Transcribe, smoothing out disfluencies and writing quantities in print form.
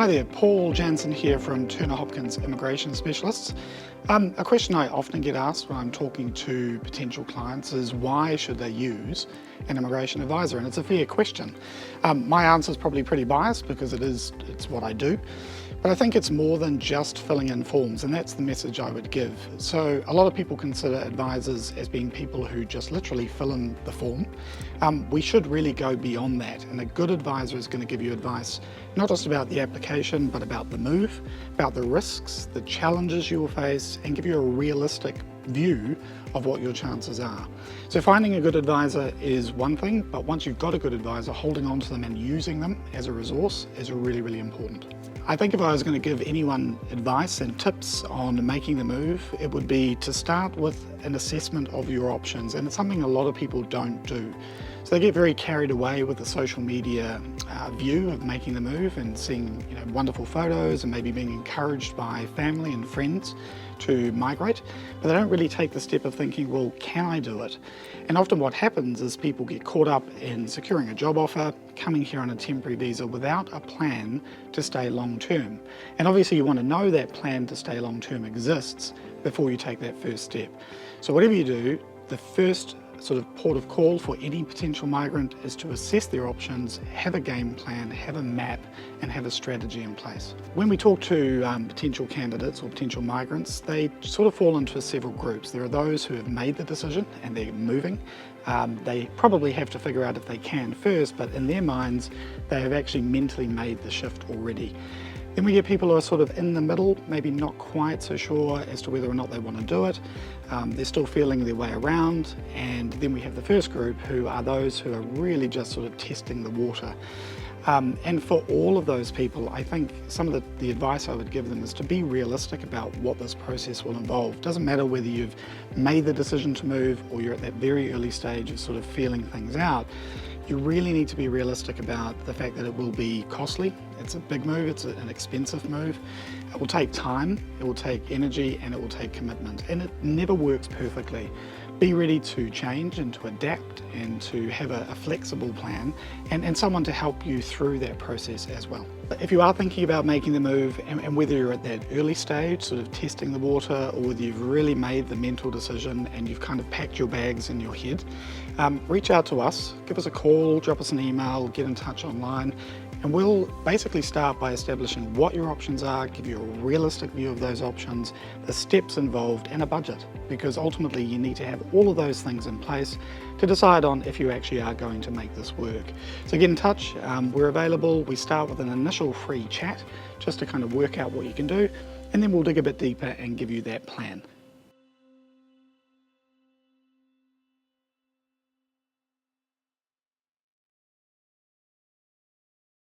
Hi there, Paul Jansen here from Hopkins Immigration Specialists. A question I often get asked when I'm talking to potential clients is why should they use an immigration advisor? And it's a fair question. My answer is probably pretty biased because it's what I do. But I think it's more than just filling in forms, and that's the message I would give. So a lot of people consider advisors as being people who just literally fill in the form. We should really go beyond that, and a good advisor is going to give you advice not just about the application, but about the move, about the risks, the challenges you will face, and give you a realistic view of what your chances are. So finding a good advisor is one thing, but once you've got a good advisor, holding on to them and using them as a resource is really, really important. I think if I was going to give anyone advice and tips on making the move, it would be to start with an assessment of your options, and it's something a lot of people don't do. So they get very carried away with the social media view of making the move and seeing wonderful photos and maybe being encouraged by family and friends to migrate, but they don't really take the step of thinking, well, can I do it? And often what happens is people get caught up in securing a job offer, coming here on a temporary visa without a plan to stay long term. And obviously you want to know that plan to stay long term exists before you take that first step. So whatever you do, the first sort of port of call for any potential migrant is to assess their options, have a game plan, have a map, and have a strategy in place. When we talk to potential candidates or potential migrants, they sort of fall into several groups. There are those who have made the decision and they're moving. They probably have to figure out if they can first, but in their minds, they have actually mentally made the shift already. Then we get people who are sort of in the middle, maybe not quite so sure as to whether or not they want to do it. They're still feeling their way around. And then we have the first group, who are those who are really just sort of testing the water. And for all of those people, I think some of the advice I would give them is to be realistic about what this process will involve. It doesn't matter whether you've made the decision to move or you're at that very early stage of sort of feeling things out. You really need to be realistic about the fact that it will be costly. It's a big move, it's an expensive move. It will take time, it will take energy, and it will take commitment. And it never works perfectly. Be ready to change and to adapt and to have a flexible plan and someone to help you through that process as well. If you are thinking about making the move, and whether you're at that early stage, sort of testing the water, or whether you've really made the mental decision and you've kind of packed your bags in your head, reach out to us, give us a call, drop us an email, get in touch online, and we'll basically start by establishing what your options are, give you a realistic view of those options, the steps involved, and a budget, because ultimately you need to have all of those things in place to decide on if you actually are going to make this work. So get in touch, we're available. We start with an initial free chat just to kind of work out what you can do, and then we'll dig a bit deeper and give you that plan.